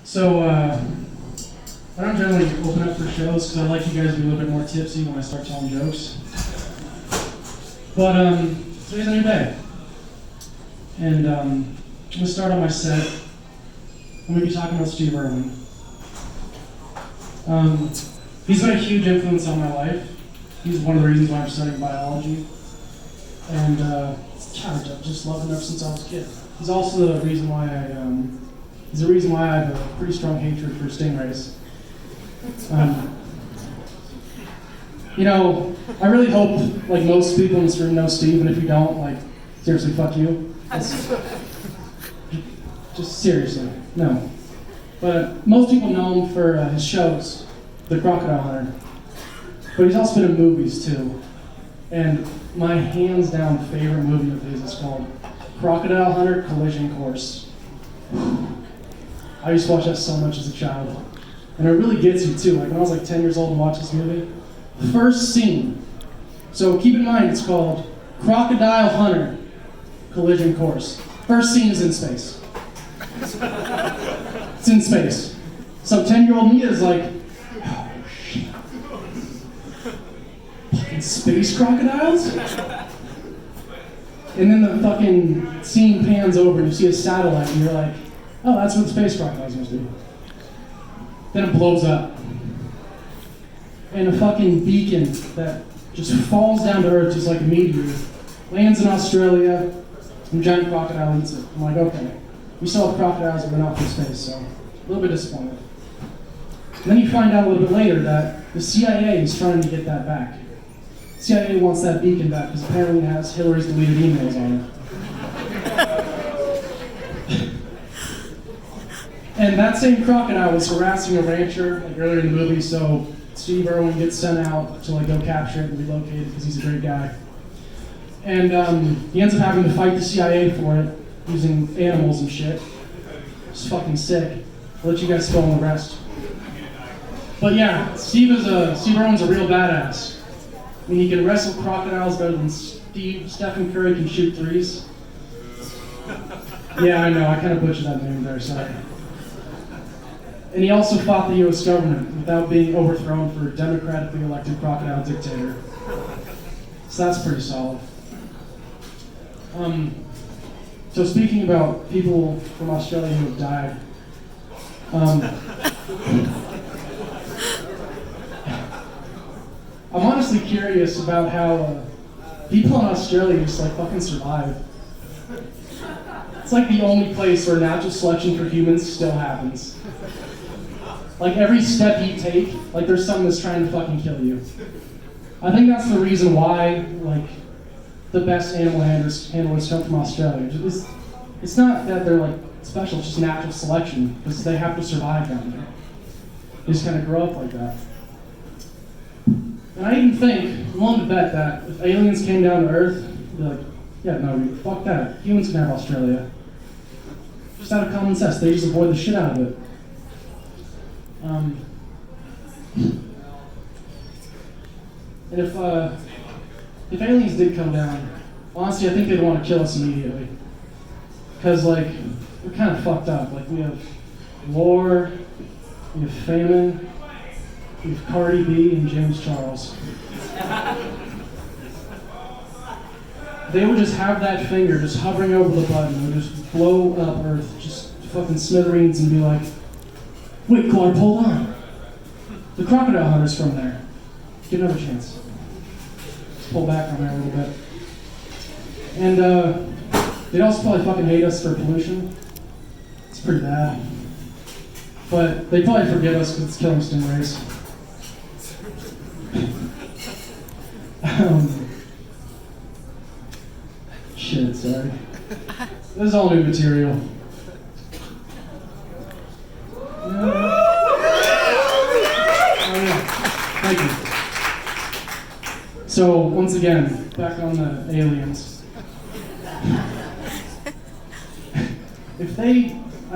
So, I don't generally open up for shows because I like you guys to be a little bit more tipsy when I start telling jokes. But today's a new day. And I'm going to start on my set. I'm going to be talking about Steve Irwin. He's been a huge influence on my life. He's one of the reasons why I'm studying biology. And I've just loved him ever since I was a kid. He's also the reason why I have a pretty strong hatred for stingrays. I really hope, like most people in this room know Steve, and if you don't, like, seriously, fuck you. Just seriously, no. But most people know him for his shows, The Crocodile Hunter. But he's also been in movies too. And my hands down favorite movie of his is called Crocodile Hunter Collision Course. I used to watch that so much as a child. And it really gets you too. Like when I was like 10 years old and watched this movie, the first scene. So keep in mind it's called Crocodile Hunter Collision Course. First scene is in space. It's in space. So 10-year-old me is like, oh shit. Fucking space crocodiles? And then the fucking scene pans over and you see a satellite and you're like, oh, that's what space crocodiles must do. Then it blows up. And a fucking beacon that just falls down to Earth just like a meteor lands in Australia and a giant crocodile eats it. I'm like, okay. We still have crocodiles that went off in space, so a little bit disappointed. And then you find out a little bit later that the CIA is trying to get that back. The CIA wants that beacon back because apparently it has Hillary's deleted emails on it. And that same crocodile was harassing a rancher like earlier in the movie, so Steve Irwin gets sent out to like go capture it and relocate it because he's a great guy. And he ends up having to fight the CIA for it using animals and shit. It's fucking sick. I'll let you guys fill in the rest. But yeah, Steve Irwin's a real badass. I mean, he can wrestle crocodiles better than Stephen Curry can shoot threes. Yeah, I know, I kind of butchered that name there, sorry. And he also fought the US government without being overthrown for a democratically elected crocodile dictator. So that's pretty solid. So speaking about people from Australia who have died, I'm honestly curious about how people in Australia just like fucking survive. It's like the only place where natural selection for humans still happens. Like every step you take, like there's something that's trying to fucking kill you. I think that's the reason why, like, the best animal handlers come from Australia. It's not that they're like special, it's just natural selection, because they have to survive down there. They just kind of grow up like that. And I even think, I'm willing to bet that if aliens came down to Earth, they'd be like, yeah, no, fuck that. Humans can have Australia. Just out of common sense, they just avoid the shit out of it. And if aliens did come down, honestly, I think they'd want to kill us immediately. Because, like, we're kind of fucked up. Like, we have war, we have famine, we have Cardi B and James Charles. They would just have that finger just hovering over the button and just blow up Earth, just fucking smithereens and be like, wait, Clark, hold on. The crocodile hunter's from there. Give another chance. Let's pull back on there a little bit. And they'd also probably fucking hate us for pollution. It's pretty bad. But they'd probably forgive us because it's killing stingrays. Shit, sorry. This is all new material. Thank you. So, once again, back on the aliens. I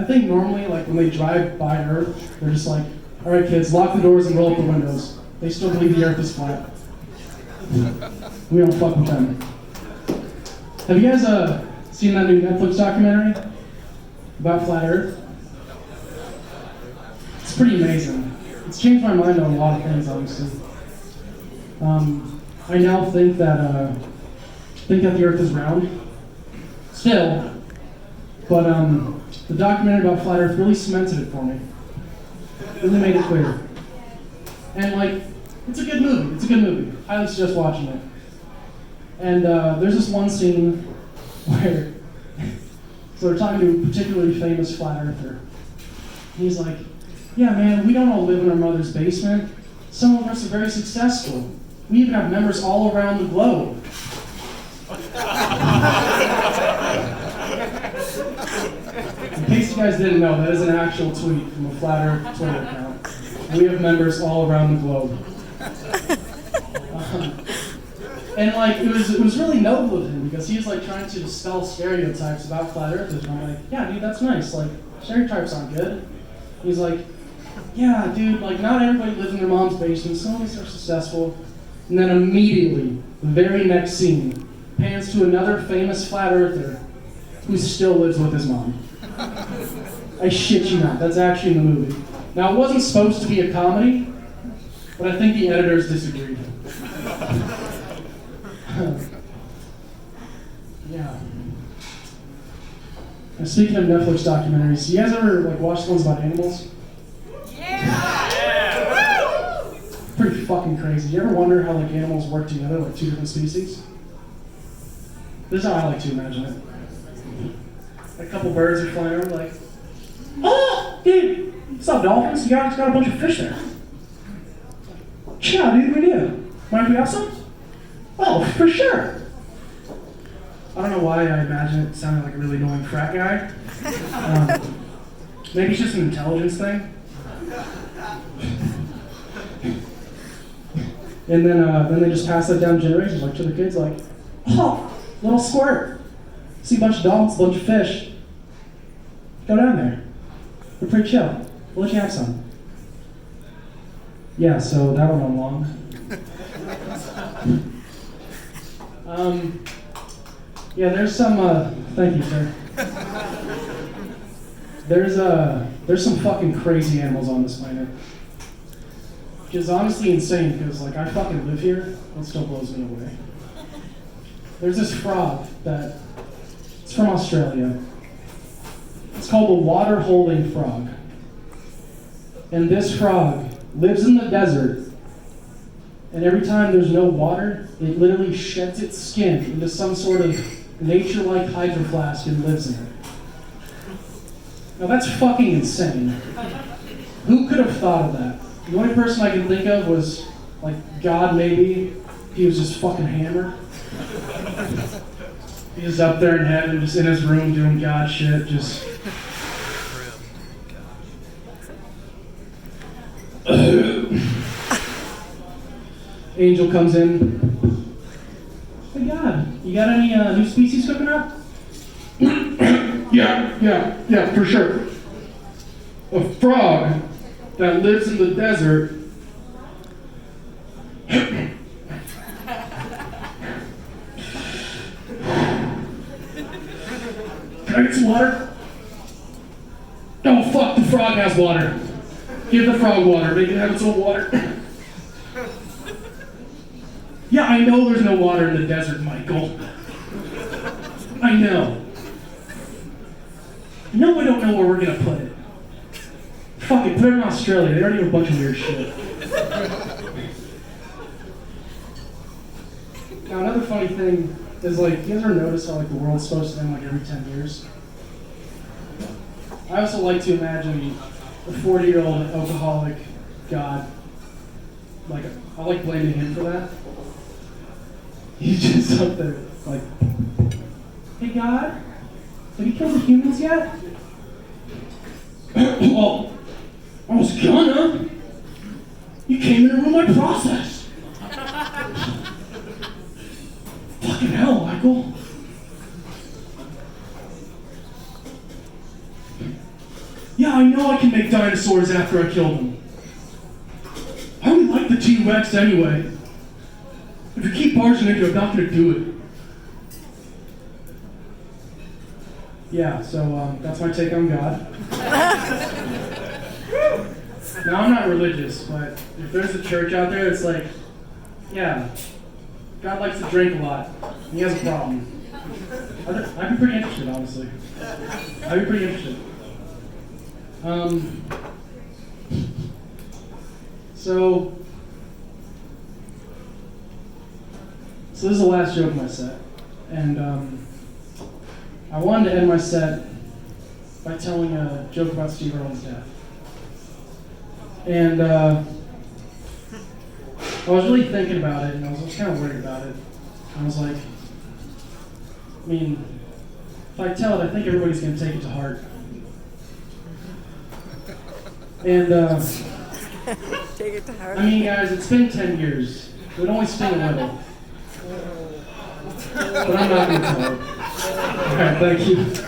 think normally, like when they drive by Earth, they're just like, all right, kids, lock the doors and roll up the windows. They still believe the Earth is flat. We don't fuck with them. Have you guys seen that new Netflix documentary about flat Earth? pretty amazing. It's changed my mind on a lot of things, obviously. I now think that the Earth is round, still, but the documentary about Flat Earth really cemented it for me. Really made it clear. And like, it's a good movie. It's a good movie. Highly suggest watching it. And there's this one scene where, so they're talking to a particularly famous flat earther. He's like, yeah man, we don't all live in our mother's basement. Some of us are very successful. We even have members all around the globe. In case you guys didn't know, that is an actual tweet from a Flat Earth Twitter account. We have members all around the globe. And like, it was really noble of him because he was like trying to dispel stereotypes about flat earthers. And I'm like, yeah, dude, that's nice. Like, stereotypes aren't good. He's like, yeah, dude, like not everybody lives in their mom's basement. Some of us are successful. And then immediately, the very next scene, pans to another famous flat earther who still lives with his mom. I shit you not, that's actually in the movie. Now, it wasn't supposed to be a comedy, but I think the editors disagreed. Yeah. And speaking of Netflix documentaries, you guys ever like watch the ones about animals? Yeah! Pretty fucking crazy. You ever wonder how like animals work together, like two different species? This is how I like to imagine it. A couple birds are flying over, like, oh, dude, what's up, dolphins? You guys got a bunch of fish there. Yeah, dude, we do. Mind if we have some? Oh, for sure. I don't know why I imagine it sounding like a really annoying frat guy. Maybe it's just an intelligence thing. And then they just pass that down generations, like to the kids, like, oh, little squirt. See a bunch of dolphins, a bunch of fish. Go down there. They're pretty chill. We'll let you have some. Yeah, so that went on long. Yeah, there's some, thank you, sir. There's some fucking crazy animals on this planet. Which is honestly insane, because like, I fucking live here, it still blows me away. There's this frog it's from Australia. It's called the water-holding frog. And this frog lives in the desert, and every time there's no water, it literally sheds its skin into some sort of nature-like hydro flask and lives in it. Now that's fucking insane. Who could have thought of that? The only person I can think of was, like, God maybe. He was just fucking hammered. He was up there in heaven, just in his room doing God shit, just... Angel comes in. Hey God, you got any new species cooking up? Yeah, for sure. A frog that lives in the desert. Can I get some water? Oh fuck, the frog has water. Give the frog water, make it have its own water. Yeah, I know there's no water in the desert, Michael. I know. No, I don't know where we're gonna put it. Fuck it, put it in Australia. They already have a bunch of weird shit. Now, another funny thing is, like, you guys ever notice how, like, the world's supposed to end, like, every 10 years? I also like to imagine a 40-year-old alcoholic God. Like, I like blaming him for that. He's just up there, like, hey God, have you killed the humans yet? Well, I was gonna. You came in and ruined my process. Fucking hell, Michael. Yeah, I know I can make dinosaurs after I kill them. I don't like the T-Rex anyway. If you keep barging into it, I'm not going to do it. Yeah, so that's my take on God. Now, I'm not religious, but if there's a church out there that's like, yeah, God likes to drink a lot, and he has a problem, I'd be pretty interested, honestly. I'd be pretty interested. So this is the last joke of my set, and I wanted to end my set by telling a joke about Steve Irwin's death. And I was really thinking about it, and I was kind of worried about it. I was like, I mean, if I tell it, I think everybody's going to take it to heart. And take it to heart. I mean, guys, it's been 10 years. It would only sting a little. But I'm not going to tell it. All right, thank you.